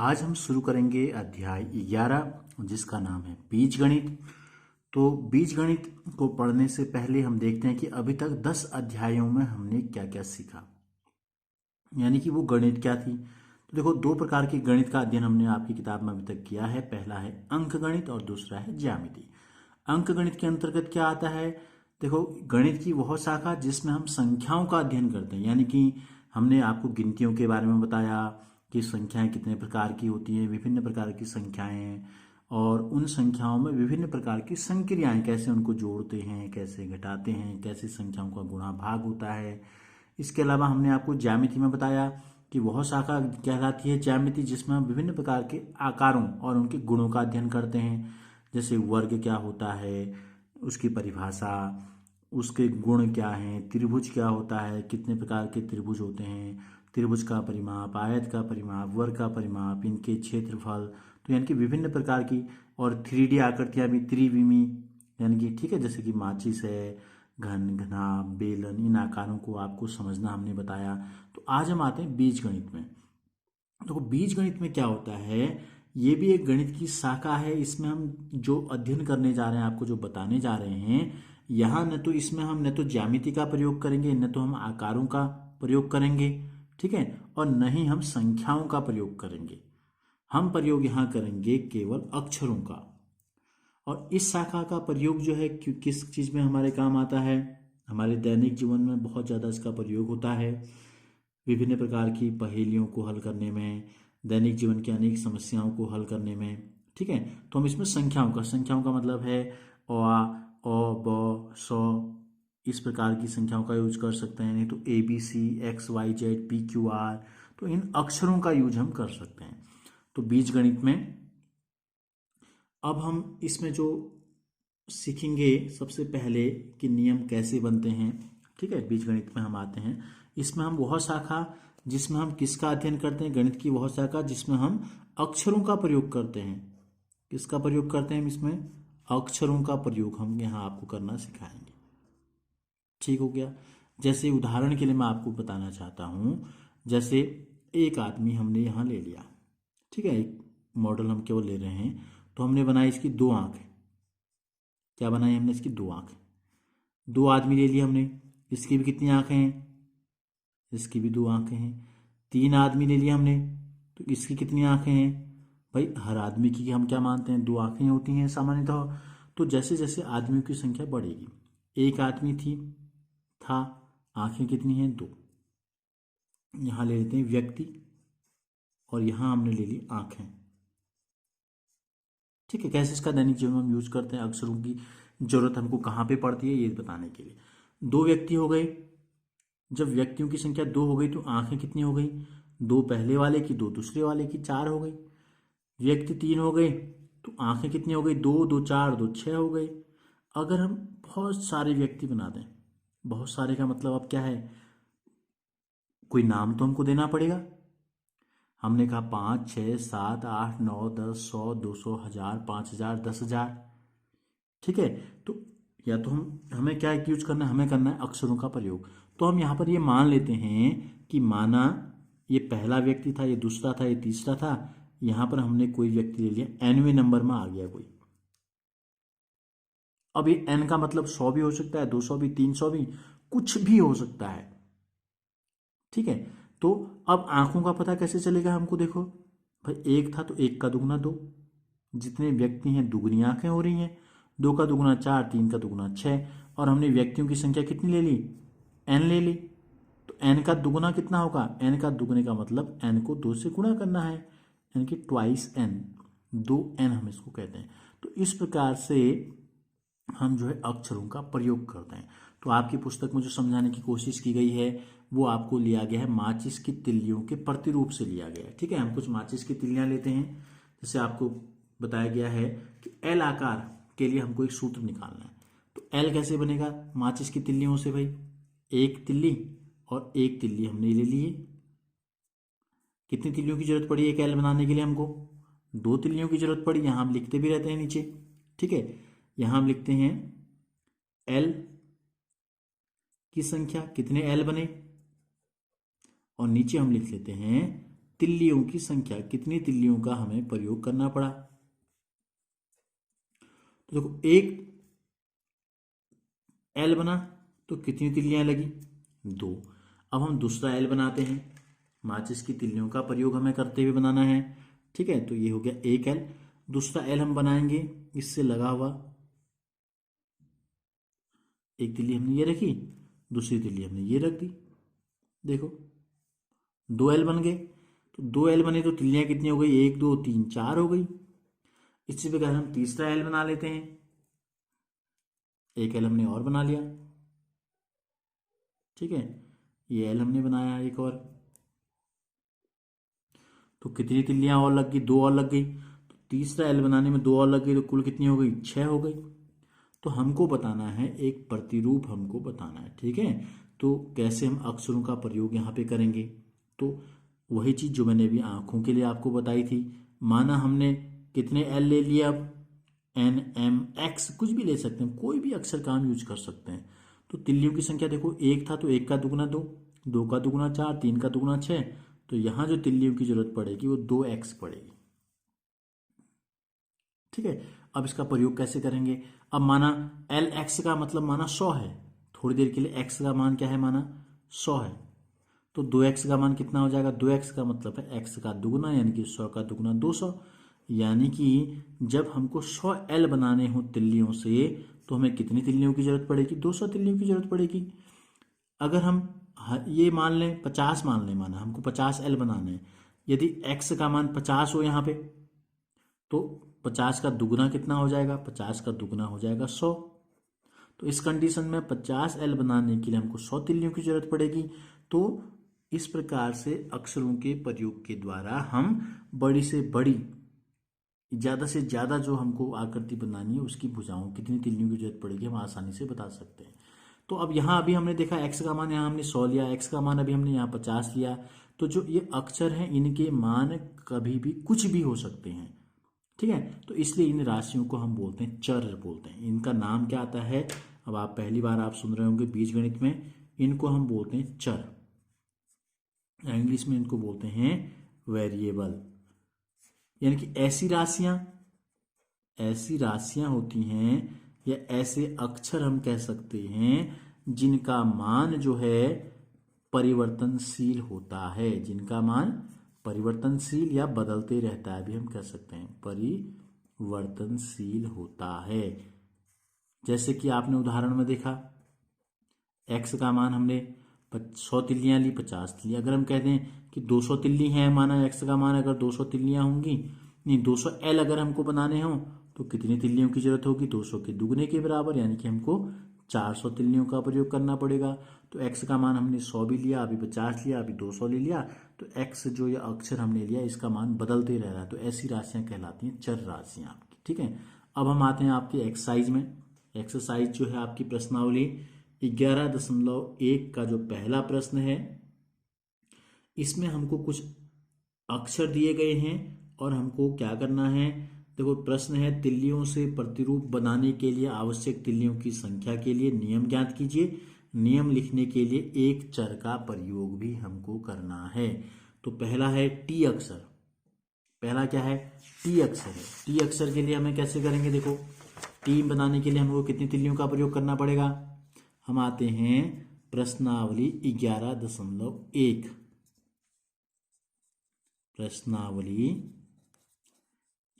आज हम शुरू करेंगे अध्याय 11 जिसका नाम है बीजगणित। तो बीजगणित को पढ़ने से पहले हम देखते हैं कि अभी तक 10 अध्यायों में हमने क्या क्या सीखा, यानी कि वो गणित क्या थी। तो देखो, दो प्रकार के गणित का अध्ययन हमने आपकी किताब में अभी तक किया है। पहला है अंक गणित और दूसरा है ज्यामिति। अंक गणित के अंतर्गत क्या आता है? देखो, गणित की वह शाखा जिसमें हम संख्याओं का अध्ययन करते हैं, यानी कि हमने आपको गिनतियों के बारे में बताया कि संख्याएं कितने प्रकार की होती हैं, विभिन्न प्रकार की संख्याएं, और उन संख्याओं में विभिन्न प्रकार की संक्रियाएं, कैसे उनको जोड़ते हैं, कैसे घटाते हैं, कैसे संख्याओं का गुणा भाग होता है। इसके अलावा हमने आपको ज्यामिति में बताया कि वह शाखा कहलाती है ज्यामिति जिसमें हम विभिन्न प्रकार के आकारों और उनके गुणों का अध्ययन करते हैं, जैसे वर्ग क्या होता है, उसकी परिभाषा, उसके गुण क्या हैं, त्रिभुज क्या होता है, कितने प्रकार के त्रिभुज होते हैं, त्रिभुज का परिमाप, आयत का परिमाप, वर्ग का परिमाप, इनके क्षेत्रफल, तो यानी कि विभिन्न प्रकार की, और 3D आकृतियां भी, त्रिविमी, यानी कि ठीक है, जैसे कि माचिस है, घन, घना, बेलन, इन आकारों को आपको समझना हमने बताया। तो आज हम आते हैं बीज गणित में। तो बीज गणित में क्या होता है, ये भी एक गणित की शाखा है। इसमें हम जो अध्ययन करने जा रहे हैं, आपको जो बताने जा रहे हैं, यहाँ न तो इसमें हम न तो ज्यामिति का प्रयोग करेंगे, न तो हम आकारों का प्रयोग करेंगे, ठीक है, और न ही हम संख्याओं का प्रयोग करेंगे। हम प्रयोग यहाँ करेंगे केवल अक्षरों का। और इस शाखा का प्रयोग जो है किस चीज़ में हमारे काम आता है? हमारे दैनिक जीवन में बहुत ज़्यादा इसका प्रयोग होता है, विभिन्न प्रकार की पहेलियों को हल करने में, दैनिक जीवन की अनेक समस्याओं को हल करने में, ठीक है। तो हम इसमें संख्याओं का मतलब है ब सौ, इस प्रकार की संख्याओं का यूज कर सकते हैं। नहीं तो ABC, XYZ, PQR, तो इन अक्षरों का यूज हम कर सकते हैं। तो बीज गणित में अब हम इसमें जो सीखेंगे सबसे पहले कि नियम कैसे बनते हैं, ठीक है। बीज गणित में हम आते हैं, इसमें हम वह शाखा जिसमें हम किसका अध्ययन करते हैं, गणित की वह शाखा जिसमें हम अक्षरों का प्रयोग करते हैं। किसका प्रयोग करते हैं हम इसमें? अक्षरों का प्रयोग हम यहाँ आपको करना सिखाएंगे, ठीक हो गया। जैसे उदाहरण के लिए मैं आपको बताना चाहता हूँ, जैसे एक आदमी हमने यहाँ ले लिया, ठीक है, एक मॉडल हम केवल ले रहे हैं। तो हमने बनाई इसकी 2 आंख। क्या बनाई हमने? इसकी 2 आंख। 2 आदमी ले लिए हमने, इसकी भी कितनी आंखें हैं? इसकी भी 2 आंखें हैं। 3 आदमी ले लिया हमने, तो इसकी कितनी आंखें हैं? भाई, हर आदमी की हम क्या मानते हैं? 2 आंखें होती हैं सामान्यतः। तो जैसे जैसे आदमियों की संख्या बढ़ेगी, एक आदमी था, आंखें कितनी हैं? 2। यहाँ ले लेते हैं व्यक्ति, और यहाँ हमने ले ली आंखें, ठीक है। कैसे इसका दैनिक जीवन में हम यूज करते हैं, अक्षरों की जरूरत हमको कहाँ पे पड़ती है, ये बताने के लिए। 2 व्यक्ति हो गए। जब व्यक्तियों की संख्या 2 हो गई तो आंखें कितनी हो गई? 2 पहले वाले की, 2 दूसरे वाले की, 4 हो गई। व्यक्ति 3 हो गए तो आंखें कितनी हो गई? 2 2 4 2 6 हो गई। अगर हम बहुत सारे व्यक्ति बना दें, बहुत सारे का मतलब अब क्या है, कोई नाम तो हमको देना पड़ेगा। हमने कहा 5 6 7 8 9 10 100 200 1000 5000 10000, ठीक है। तो या तो हमें क्या यूज करना है, हमें करना है अक्षरों का प्रयोग। तो हम यहाँ पर ये मान लेते हैं कि माना ये पहला व्यक्ति था, ये दूसरा था, ये तीसरा था। यहाँ पर हमने कोई व्यक्ति ले लिया, 9वें नंबर में आ गया कोई। अब ये n का मतलब 100 भी हो सकता है, 200 भी, 300 भी, कुछ भी हो सकता है, ठीक है। तो अब आंखों का पता कैसे चलेगा हमको? देखो भाई, 1 था तो 1 का दुगना 2, जितने व्यक्ति हैं दुगनी आंखें हो रही हैं। 2 का दुगना 4, 3 का दुगना 6, और हमने व्यक्तियों की संख्या कितनी ले ली? n ले ली। तो n का दुगना कितना होगा? n का दुगने का मतलब n को 2 से गुणा करना है, यानी कि ट्वाइस n, 2n हम इसको कहते हैं। तो इस प्रकार से हम जो है अक्षरों का प्रयोग करते हैं। तो आपकी पुस्तक में जो समझाने की कोशिश की गई है वो आपको लिया गया है माचिस की तिल्लियों के प्रतिरूप से लिया गया है, ठीक है। हम कुछ माचिस की तिल्लियां लेते हैं, जैसे आपको बताया गया है कि एल आकार के लिए हमको एक सूत्र निकालना है। तो एल कैसे बनेगा माचिस की तिल्लियों से? भाई, एक तिल्ली और एक तिल्ली हमने ले लिए। कितनी तिल्लियों की जरूरत पड़ी एक एल बनाने के लिए? हमको 2 तिल्लियों की जरूरत पड़ी। यहां हम लिखते भी रहते हैं नीचे, ठीक है। यहां हम लिखते हैं एल की संख्या, कितने एल बने, और नीचे हम लिख लेते हैं तिल्लियों की संख्या, कितनी तिल्लियों का हमें प्रयोग करना पड़ा। तो देखो एक एल बना तो कितनी तिल्लियां लगी, 2। अब हम दूसरा एल बनाते हैं, माचिस की तिल्लियों का प्रयोग हमें करते हुए बनाना है। ठीक है, तो ये हो गया एक एल। दूसरा एल हम बनाएंगे इससे लगा हुआ, एक तिल्ली हमने ये रखी, दूसरी तिल्ली हमने ये रख दी। देखो 2 एल बन गए। तो 2 एल बने तो तिल्लियां कितनी हो गई, 1 2 3 4 हो गई। इसी प्रकार हम तीसरा एल बना लेते हैं, एक एल हमने और बना लिया। ठीक है, ये एल हमने बनाया एक और, तो कितनी तिल्लियां और लग गई, 2 और लग गई। तो तीसरा एल बनाने में 2 और लग गई, तो कुल कितनी हो गई, 6 हो गई। तो हमको बताना है एक प्रतिरूप, हमको बताना है। ठीक है, तो कैसे हम अक्षरों का प्रयोग यहाँ पे करेंगे, तो वही चीज़ जो मैंने अभी आंखों के लिए आपको बताई थी। माना हमने कितने एल ले लिया, अब एन एम एक्स कुछ भी ले सकते हैं, कोई भी अक्षर का हम यूज कर सकते हैं। तो तिल्लियों की संख्या देखो, एक था तो एक का दुगुना 2, 2 का दुगुना 4, 3 का दुगुना 6। तो यहाँ जो तिल्लियों की जरूरत पड़ेगी वो 2x पड़ेगी। ठीक है, अब इसका प्रयोग कैसे करेंगे। अब माना एल एक्स का मतलब माना 100 है, थोड़ी देर के लिए एक्स का मान क्या है, माना 100 है। तो 2x का मान कितना हो जाएगा, 2x का मतलब है x का दुगुना, यानी कि 100 का दुगुना 200। यानी कि जब हमको 100 एल बनाने हो तिल्लियों से, तो हमें कितनी तिल्लियों की जरूरत पड़ेगी, 200 तिल्लियों की जरूरत पड़ेगी। अगर हम ये मान लें 50 मान लें, माना हमको 50 एल बनाने हैं, यदि x का मान 50 हो यहाँ पे, तो 50 का दुगुना कितना हो जाएगा, 50 का दुगुना हो जाएगा 100। तो इस कंडीशन में 50 एल बनाने के लिए हमको 100 तिल्लियों की जरूरत पड़ेगी। तो इस प्रकार से अक्षरों के प्रयोग के द्वारा हम बड़ी से बड़ी, ज़्यादा से ज़्यादा जो हमको आकृति बनानी है उसकी भुजाओं कितनी तिल्लियों की जरूरत पड़ेगी हम आसानी से बता सकते हैं। तो अब यहाँ अभी हमने देखा x का मान यहाँ हमने 100 लिया, x का मान अभी हमने यहाँ 50 लिया। तो जो ये अक्षर हैं इनके मान कभी भी कुछ भी हो सकते हैं। ठीक है, तो इसलिए इन राशियों को हम बोलते हैं चर बोलते हैं। इनका नाम क्या आता है, अब आप पहली बार आप सुन रहे होंगे बीजगणित में, इनको हम बोलते हैं चर, इंग्लिश में इनको बोलते हैं वेरिएबल। यानी कि ऐसी राशियां होती हैं या ऐसे अक्षर हम कह सकते हैं जिनका मान जो है परिवर्तनशील होता है, जिनका मान परिवर्तनशील या बदलते रहता है, भी हम कह सकते हैं परिवर्तनशील होता है। जैसे कि आपने उदाहरण में देखा, x का मान हमने 100 तिल्लियां ली, 50 तिल्ली। अगर हम कहते हैं कि 200 तिल्ली हैं, माना x का मान अगर 200 तिल्लियां होंगी, नहीं 200 एल अगर हमको बनाने हो तो कितनी तिल्लियों की जरूरत होगी, 200 के दुगने के बराबर, यानी कि हमको 400 तिल्लियों का प्रयोग करना पड़ेगा। तो x का मान हमने 100 भी लिया, अभी 50 लिया, अभी 200 ले लिया। तो x जो ये अक्षर हमने लिया इसका मान बदलते रह रहा है, तो ऐसी राशियां कहलाती हैं चर राशियां आपकी। ठीक है, अब हम आते हैं आपके एक्सरसाइज में। एक्सरसाइज जो है आपकी प्रश्नावली 11.1 का जो पहला प्रश्न है, इसमें हमको कुछ अक्षर दिए गए हैं और हमको क्या करना है। देखो प्रश्न है, तिल्लियों से प्रतिरूप बनाने के लिए आवश्यक तिल्लियों की संख्या के लिए नियम ज्ञात कीजिए। नियम लिखने के लिए एक चर का प्रयोग भी हमको करना है। तो पहला है टी अक्षर। पहला क्या है, टी अक्षर है। टी अक्षर के लिए हमें कैसे करेंगे, देखो टी बनाने के लिए हमको कितनी तिल्लियों का प्रयोग करना पड़ेगा। हम आते हैं प्रश्नावली 11.1। प्रश्नावली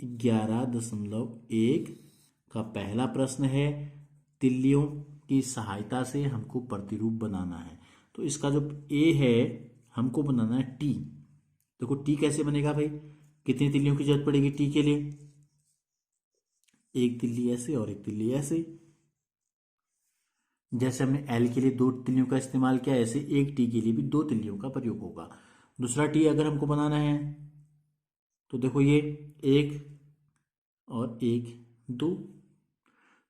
11.1 का पहला प्रश्न है, तिल्लियों की सहायता से हमको प्रतिरूप बनाना है। तो इसका जो ए है हमको बनाना है टी। देखो टी कैसे बनेगा भाई, कितनी तिल्लियों की जरूरत पड़ेगी टी के लिए, एक तिल्ली ऐसे और एक तिल्ली ऐसे। जैसे हमने एल के लिए 2 तिल्लियों का इस्तेमाल किया, ऐसे एक टी के लिए भी 2 तिल्लियों का प्रयोग होगा। दूसरा टी अगर हमको बनाना है तो देखो ये एक और एक 2,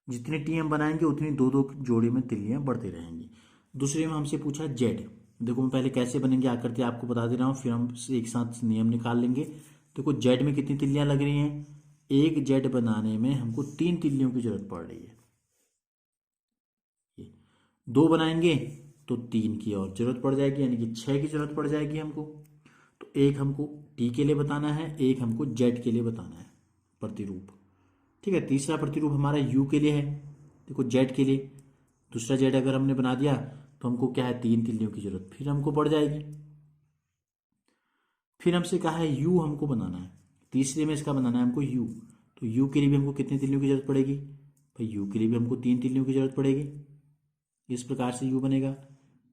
जितने टी हम बनाएंगे उतनी 2 2 जोड़े में तिल्लियां बढ़ती रहेंगी। दूसरे में हमसे पूछा जेड। देखो मैं पहले कैसे बनेंगे आकृति आपको बता दे रहा हूँ, फिर हम एक साथ नियम निकाल लेंगे। देखो जेड में कितनी तिल्लियां लग रही हैं, एक जेड बनाने में हमको 3 तिल्लियों की जरूरत पड़ रही है। 2 बनाएंगे तो 3 की और जरूरत पड़ जाएगी, यानी कि 6 की जरूरत पड़ जाएगी हमको। तो एक हमको टी के लिए बताना है, एक हमको जेड के लिए बताना है प्रतिरूप। ठीक है, तीसरा प्रतिरूप हमारा यू के लिए है, देखो जेड के लिए। दूसरा जेड अगर हमने बना दिया तो हमको क्या है, 3 तिल्लियों की जरूरत फिर हमको पड़ जाएगी। फिर हमसे कहा है यू हमको बनाना है, तीसरे में इसका बनाना है हमको यू। तो यू के लिए भी हमको कितने तिल्लियों की जरूरत पड़ेगी भाई, यू के लिए भी हमको 3 तिल्लियों की जरूरत पड़ेगी। इस प्रकार से यू बनेगा,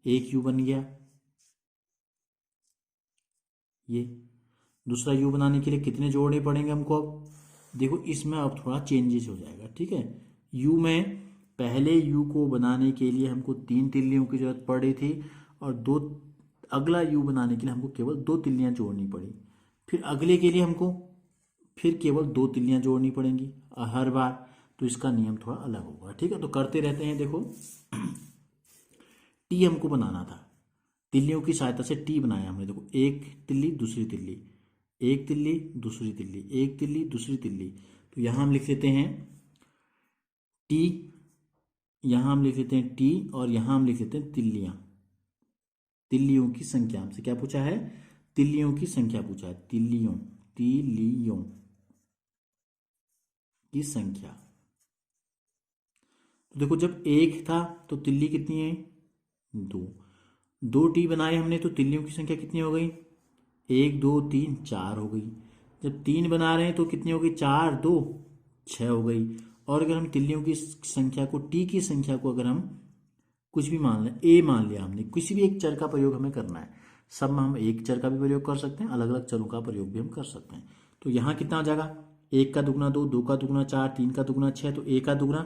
एक यू बन गया ये। दूसरा यू बनाने के लिए कितने जोड़ने पड़ेंगे हमको, अब देखो इसमें अब थोड़ा चेंजेस हो जाएगा। ठीक है, यू में पहले यू को बनाने के लिए हमको 3 तिल्लियों की जरूरत पड़ रही थी, और दो अगला यू बनाने के लिए हमको केवल 2 तिल्लियां जोड़नी पड़ी। फिर अगले के लिए हमको फिर केवल 2 तिल्लियां जोड़नी पड़ेंगी हर बार। तो इसका नियम थोड़ा अलग होगा। ठीक है, तो करते रहते हैं। देखो टी हमको बनाना था, तिल्लियों की सहायता से टी बनाया हमने। देखो एक तिल्ली दूसरी तिल्ली, एक तिल्ली दूसरी तिल्ली, एक तिल्ली दूसरी तिल्ली। तो यहां हम लिख लेते हैं टी, यहां हम लिख लेते हैं टी, और यहां हम लिख लेते हैं तिल्लियां। तिल्लियों की संख्या हमसे क्या पूछा है, तिल्लियों की संख्या पूछा है, तिल्लियों तिल्लियों की संख्या। तो देखो जब एक था तो तिल्ली कितनी है, 2। 2 टी बनाए हमने तो तिल्लियों की संख्या कितनी हो गई, 1 2 3 4 हो गई। जब 3 बना रहे हैं तो कितनी हो गई, 4 2 6 हो गई। और अगर हम तिल्लियों की संख्या को, टी की संख्या को अगर हम कुछ भी मान लें, ए मान लिया हमने, किसी भी एक चर का प्रयोग हमें करना है। सब में हम एक चर का भी प्रयोग कर सकते हैं, अलग अलग चरों का प्रयोग भी हम कर सकते हैं। तो यहाँ कितना आ जाएगा, 1 का दुगना 2, 2 का दुगना 4, 3 का दुगना 6, तो ए का दुगना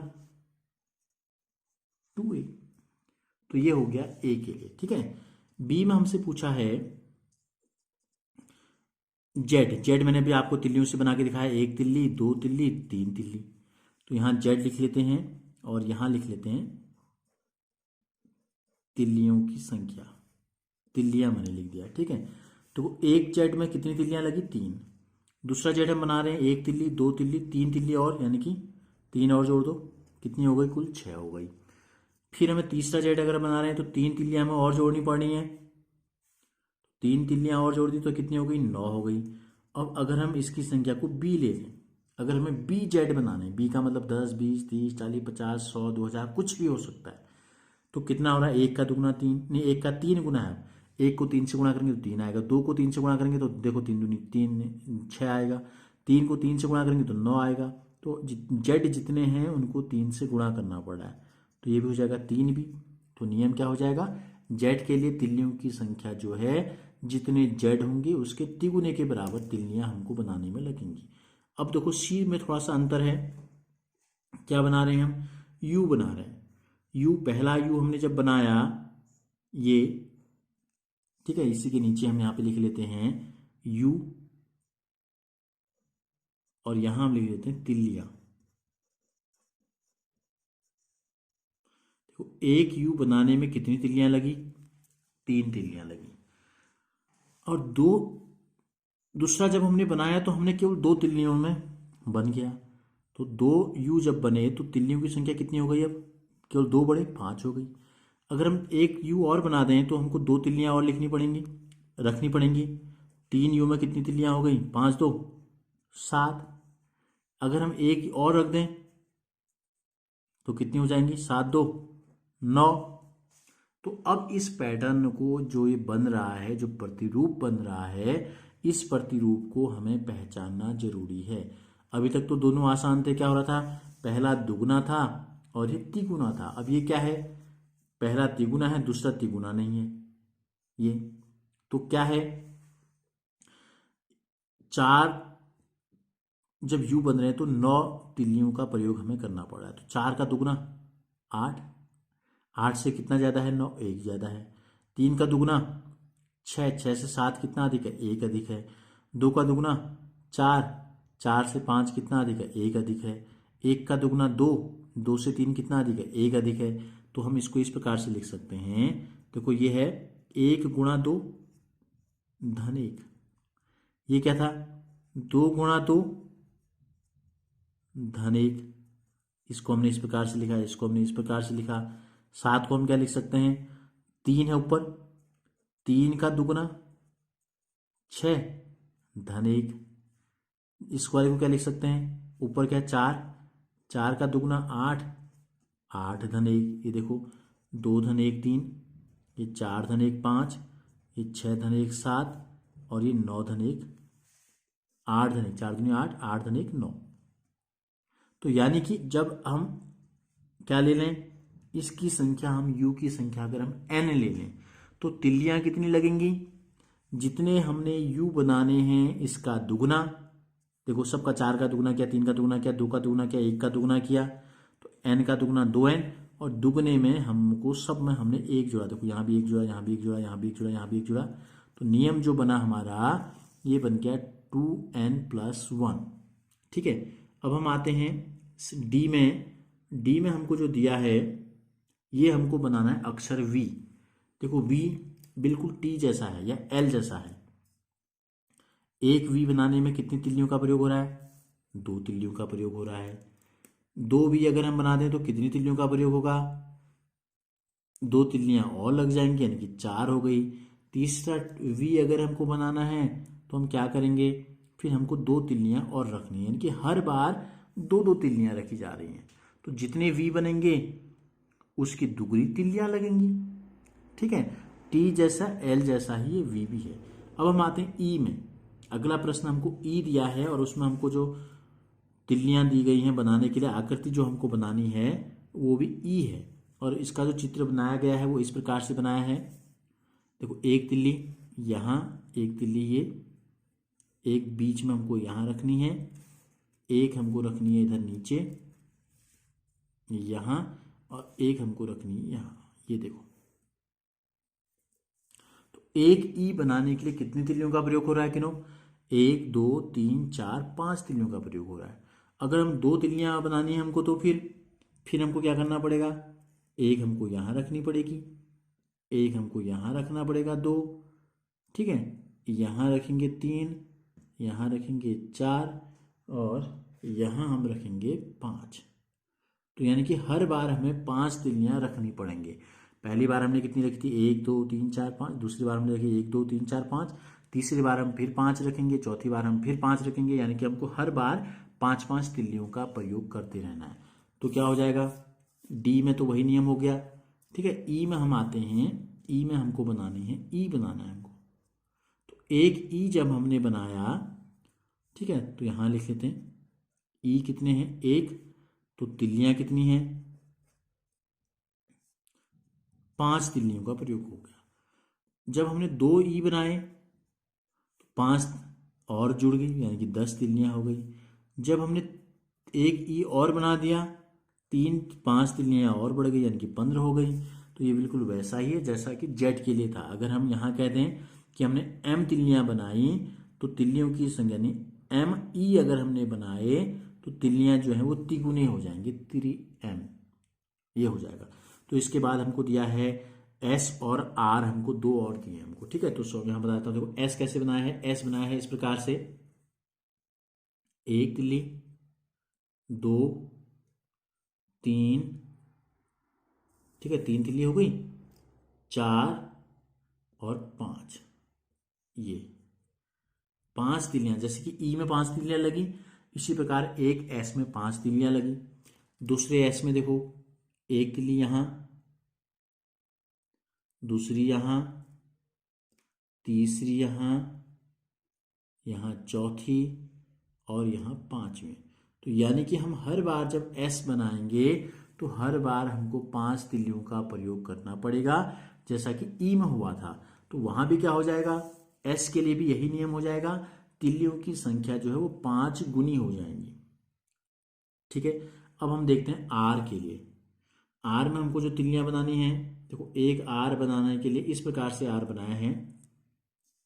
2a। तो ये हो गया ए के लिए। ठीक है, बी में हमसे पूछा है जेड। जेड मैंने भी आपको तिल्लियों से बना के दिखाया, 1 तिल्ली 2 तिल्ली 3 तिल्ली। तो यहाँ जेड लिख लेते हैं, और यहाँ लिख लेते हैं तिल्लियों की संख्या, तिल्लियां मैंने लिख दिया। ठीक है, तो एक जेड में कितनी तिल्लियां लगी, 3। दूसरा जेड हम बना रहे हैं, 1 तिल्ली 2 तिल्ली 3 तिल्ली, और यानी कि 3 और जोड़ दो, कितनी हो गई, कुल 6 हो गई। फिर हमें तीसरा जेड अगर बना रहे हैं तो 3 तिल्लियां हमें और जोड़नी पड़नी है, 3 तिल्लियां और जोड़ दी तो कितनी हो गई, 9 हो गई। अब अगर हम इसकी संख्या को बी ले लें, अगर हमें बी जेड बनाना है, बी का मतलब 10 20 30 40 50 100 2000 कुछ भी हो सकता है, तो कितना हो रहा है, 1 का दुगुना 3, नहीं 1 का 3 गुना है। 1 को 3 से गुणा करेंगे तो 3 आएगा, 2 को 3 से गुणा करेंगे तो देखो 3 दूनी 3 6 आएगा, 3 को 3 से गुणा करेंगे तो 9 आएगा। तो जेड जितने हैं उनको 3 से गुणा करना पड़ रहा है, तो ये भी हो जाएगा 3 भी। तो नियम क्या हो जाएगा, जेड के लिए तिल्लियों की संख्या जो है, जितने जेड होंगे उसके तिगुने के बराबर तिल्लियां हमको बनाने में लगेंगी। अब देखो सी में थोड़ा सा अंतर है, क्या बना रहे हैं हम, यू बना रहे हैं। यू पहला यू हमने जब बनाया ये, ठीक है, इसी के नीचे हम यहां पे लिख लेते हैं यू, और यहां हम लिख लेते हैं तिल्लियां। तो एक यू बनाने में कितनी तिल्लियां लगी, 3 तिल्लियां लगी। और दूसरा जब हमने बनाया तो हमने केवल 2 तिल्लियों में बन गया। तो 2 यू जब बने तो तिल्लियों की संख्या कितनी हो गई, अब केवल 2 बड़े 5 हो गई। अगर हम एक यू और बना दें तो हमको 2 तिल्लियां और लिखनी पड़ेंगी, रखनी पड़ेंगी। 3 यू में कितनी तिल्लियां हो गई, 5 2 7। अगर हम एक और रख दें तो कितनी हो जाएंगी, 7 2 9। तो अब इस पैटर्न को जो ये बन रहा है, जो प्रतिरूप बन रहा है, इस प्रतिरूप को हमें पहचानना जरूरी है। अभी तक तो दोनों आसान थे, क्या हो रहा था, पहला दुगुना था और ये तिगुना था। अब ये क्या है, पहला तिगुना है दूसरा तिगुना नहीं है ये। तो क्या है, 4 जब यू बन रहे हैं तो 9 तिल्लियों का प्रयोग हमें करना पड़ रहा है। तो 4 का दुगुना 8, 8 से कितना ज्यादा है, 9 1 ज्यादा है। 3 का दुगुना 6, 6 से 7 कितना अधिक है, 1 अधिक है। 2 का दुगुना 4, 4 से 5 कितना अधिक है, 1 अधिक है। 1 का दुगुना 2, 2 से 3 कितना अधिक है, 1 अधिक है। तो हम इसको इस प्रकार से लिख सकते हैं, देखो ये है 1 गुणा 2 धन 1। ये क्या था, 2 गुणा 2 धन 1। इसको हमने इस प्रकार से लिखा, इसको हमने इस प्रकार से लिखा। 7 को हम क्या लिख सकते हैं, 3 है ऊपर, 3 का दुगुना 6 धन 1। इस वाले को क्या लिख सकते हैं, ऊपर क्या 4, 4 का दुगना 8, 8 धन 1, ये देखो 2 धन 1 3, ये 4 धन 1 5, ये 6 धन 1 7, और ये 9 धन 1 8 धन 1, 4 दूनी 8, 8 धन 1 9। तो यानी कि जब हम क्या ले लें, इसकी संख्या हम u की संख्या अगर हम n ले लें तो तिल्लियां कितनी लगेंगी, जितने हमने u बनाने हैं इसका दुगना। देखो सबका 4 का दुगना किया, 3 का दुगना किया, 2 का दुगना किया, 1 का दुगना किया, तो n का दुगना 2n, और दुगने में हमको सब में हमने एक जोड़ा। देखो यहाँ भी एक जोड़ा, यहाँ भी एक जोड़ा, यहाँ भी एक जोड़ा, यहाँ भी एक जोड़ा। तो नियम जो बना हमारा ये बन गया 2n+1। ठीक है, अब हम आते हैं डी में। डी में हमको जो दिया है ये हमको बनाना है अक्षर v। देखो v बिल्कुल t जैसा है या l जैसा है। एक v बनाने में कितनी तिल्लियों का प्रयोग हो रहा है, 2 तिल्लियों का प्रयोग हो रहा है। 2 v अगर हम बना दें तो कितनी तिल्लियों का प्रयोग होगा, 2 तिल्लियां और लग जाएंगी, यानी कि 4 हो गई। तीसरा v अगर हमको बनाना है तो हम क्या करेंगे, फिर हमको 2 तिल्लियां और रखनी है, यानी कि हर बार 2 तिल्लियां रखी जा रही हैं। तो जितने v बनेंगे उसकी दुगनी तिल्लियां लगेंगी। ठीक है, t जैसा l जैसा ही ये v भी है। अब हम आते हैं e में। अगला प्रश्न हमको e दिया है और उसमें हमको जो तिल्लियां दी गई हैं बनाने के लिए, आकृति जो हमको बनानी है वो भी e है। और इसका जो चित्र बनाया गया है वो इस प्रकार से बनाया है। देखो एक तिल्ली यहाँ, एक तिल्ली ये, एक बीच में हमको यहाँ रखनी है, एक हमको रखनी है इधर नीचे यहाँ, और एक हमको रखनी है यहाँ। ये देखो, तो एक ई बनाने के लिए कितनी तिल्लियों का प्रयोग हो रहा है किनो, 1 2 3 4 5 तिल्लियों का प्रयोग हो रहा है। अगर हम 2 तिल्लियां बनानी है हमको तो फिर हमको क्या करना पड़ेगा, एक हमको यहाँ रखनी पड़ेगी, एक हमको यहाँ रखना पड़ेगा 2। ठीक है, यहाँ रखेंगे 3, यहाँ रखेंगे 4, और यहाँ हम रखेंगे 5। तो यानी कि हर बार हमें 5 तिल्लियां रखनी पड़ेंगे। पहली बार हमने कितनी रखी थी, 1 2 3 4 5, दूसरी बार हमने रखी 1 2 3 4 5, तीसरी बार हम फिर 5 रखेंगे, चौथी बार हम फिर 5 रखेंगे, यानी कि हमको हर बार 5 तिल्लियों का प्रयोग करते रहना है। तो क्या हो जाएगा, डी में तो वही नियम हो गया। ठीक है, ई में हम आते हैं। ई में हमको बनानी है, ई बनाना है हमको। तो एक ई जब हमने बनाया, ठीक है, तो यहाँ लिख लेते हैं ई कितने हैं, 1, तो तिल्लियां कितनी हैं, 5 तिल्लियों का प्रयोग हो गया। जब हमने 2 ई बनाए तो 5 और जुड़ गई, यानी कि 10 तिल्लियां हो गई। जब हमने एक ई और बना दिया, 5 तिल्लियां और बढ़ गई, यानी कि 15 हो गई। तो ये बिल्कुल वैसा ही है जैसा कि जेड के लिए था। अगर हम यहाँ कह दें कि हमने m तिल्लियां बनाई तो तिल्लियों की संख्या, यानी m ई अगर हमने बनाए तो तिल्लियां जो है वो तिगुने हो जाएंगे, 3m ये हो जाएगा। तो इसके बाद हमको दिया है s और r, हमको 2 और दिए हमको। ठीक है, तो यहाँ बताता हूँ। देखो s कैसे बनाया है, s बनाया है इस प्रकार से, 1 तिल्ली 2 3, ठीक है 3 तिल्ली हो गई, 4 और 5, ये 5 तिल्लियां। जैसे कि ई में 5 तिल्लियां लगी, इसी प्रकार एक एस में 5 तिल्लियां लगी। दूसरे एस में देखो 1 तिल्ली यहां, दूसरी यहां, तीसरी यहां, यहां चौथी, और यहां 5वीं। तो यानी कि हम हर बार जब एस बनाएंगे तो हर बार हमको 5 तिल्लियों का प्रयोग करना पड़ेगा, जैसा कि ई में हुआ था। तो वहां भी क्या हो जाएगा, एस के लिए भी यही नियम हो जाएगा, तिल्लियों की संख्या जो है वो 5 गुनी हो जाएंगी। ठीक है, अब हम देखते हैं आर के लिए। आर में हमको जो तिल्लियां बनानी है, देखो एक आर बनाने के लिए इस प्रकार से आर बनाया है,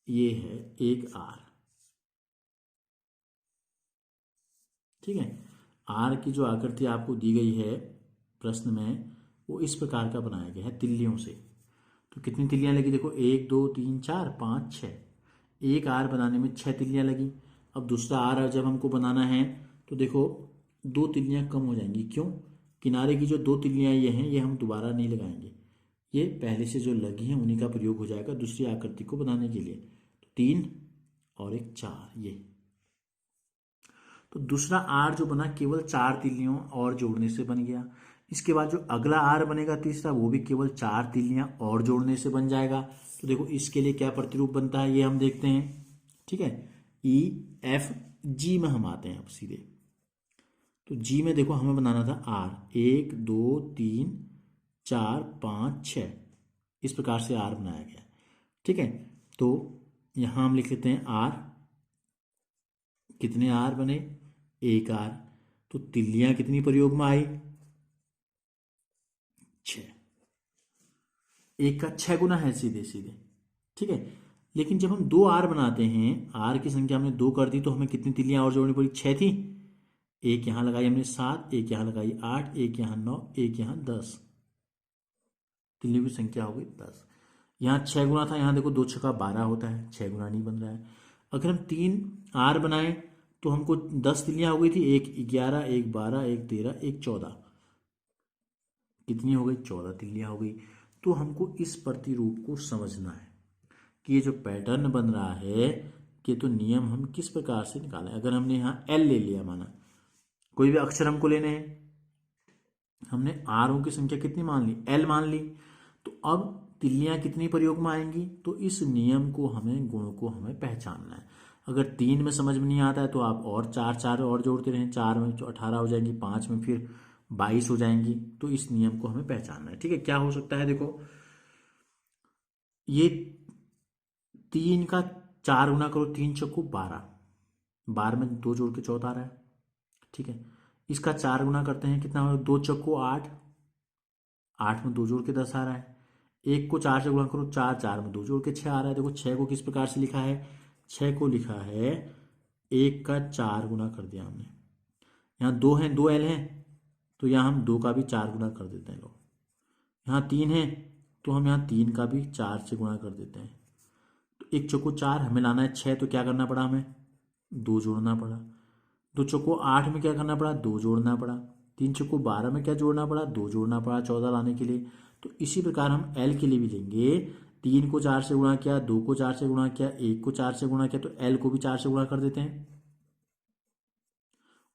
ये है एक आर। ठीक है, आर की जो आकृति आपको दी गई है प्रश्न में वो इस प्रकार का बनाया गया है तिल्लियों से। तो कितनी तिल्लियां लगी, देखो 1 2 3 4 5 6, एक आर बनाने में 6 तिल्लियां लगी। अब दूसरा आर जब हमको बनाना है तो देखो 2 तिल्लियां कम हो जाएंगी। क्यों, किनारे की जो 2 तिल्लियां ये हैं ये हम दोबारा नहीं लगाएंगे, ये पहले से जो लगी हैं उन्हीं का प्रयोग हो जाएगा दूसरी आकृति को बनाने के लिए। तो 3 और एक 4, ये। तो दूसरा आर जो बना केवल 4 तिल्लियों और जोड़ने से बन गया। इसके बाद जो अगला आर बनेगा तीसरा, वो भी केवल 4 तिल्लियां और जोड़ने से बन जाएगा। तो देखो इसके लिए क्या प्रतिरूप बनता है ये हम देखते हैं। ठीक है, ई एफ जी में हम आते हैं अब सीधे। तो जी में देखो हमें बनाना था आर, 1 2 3 4 5 6, इस प्रकार से आर बनाया गया। ठीक है, तो यहां हम लिख लेते हैं आर। कितने आर बने? 1 आर। तो तिल्लियां कितनी प्रयोग में आई? 6। 1 का 6 गुना है सीधे सीधे। ठीक है, लेकिन जब हम 2 आर बनाते हैं, आर की संख्या हमने 2 कर दी, तो हमें कितनी तिल्लियां और जोड़नी पड़ी? 6 थी। एक यहां लगाई हमने 7, एक यहां लगाई 8, एक यहां 9, एक यहां 10। तिल्लियों की संख्या हो गई 10। यहाँ 6 गुना था, यहाँ देखो 2 छक्का 12 होता है, 6 गुना नहीं बन रहा है। अगर हम 3 आर बनाए तो हमको 10 तिल्लियां हो गई थी, एक 11, एक 12, एक 13, एक 14। कितनी हो गई? 14 तिल्लियां हो गई। तो हमको इस प्रतिरूप को समझना है कि ये जो पैटर्न बन रहा है कि तो नियम हम किस प्रकार से निकालें। अगर हमने यहाँ एल ले लिया, माना कोई भी अक्षर हमको लेने हैं, हमने आरों की संख्या कितनी मान ली? एल मान ली। तो अब तिल्लियां कितनी प्रयोग में आएंगी? तो इस नियम को हमें, गुण को हमें पहचानना है। अगर 3 में समझ में नहीं आता है तो आप और 4 और जोड़ते रहें। 4 में 18 हो जाएंगी, 5 में फिर 22 हो जाएंगी। तो इस नियम को हमें पहचानना है। ठीक है, क्या हो सकता है? देखो ये 3 का 4 गुना करो, 3 चौको 12, 12 में 2 जोड़ के 14 आ रहा है। ठीक है, इसका 4 गुना करते हैं, कितना होगा? 2 चौको 8, 8 में 2 जोड़ के 10 आ रहा है। एक को 4 से गुणा करो, 4, 4 में 2 जोड़ के 6 आ रहा है। देखो 6 को किस प्रकार से लिखा है? 6 को लिखा है 1 का 4 गुना कर दिया हमने। यहाँ 2 हैं, 2 एल हैं, तो यहाँ हम 2 का भी 4 गुना कर देते हैं। लो, यहाँ 3 है तो हम यहाँ 3 का भी 4 से गुणा कर देते हैं। तो 1 चौको 4, हमें लाना है 6, तो क्या करना पड़ा? हमें 2 जोड़ना पड़ा। 2 चौको 8 में क्या करना पड़ा? 2 जोड़ना पड़ा। 3 चौको 12 में क्या जोड़ना पड़ा? 2 जोड़ना पड़ा 14 लाने के लिए। तो इसी प्रकार हम एल के लिए भी लेंगे। 3 को 4 से गुणा किया, 2 को 4 से गुणा किया, 1 को 4 से गुणा किया, तो एल को भी 4 से गुणा कर देते हैं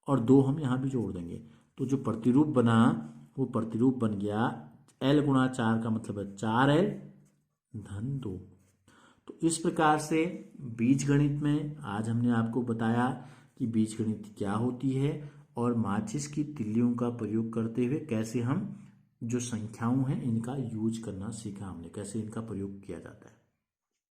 और 2 हम यहाँ भी जोड़ देंगे। तो जो प्रतिरूप बना वो प्रतिरूप बन गया एल गुणा 4 का मतलब है 4L धन 2। तो इस प्रकार से बीजगणित में आज हमने आपको बताया कि बीजगणित क्या होती है और माचिस की तिल्लियों का प्रयोग करते हुए कैसे हम जो संख्याओं हैं इनका यूज करना सीखा हमने, कैसे इनका प्रयोग किया जाता है।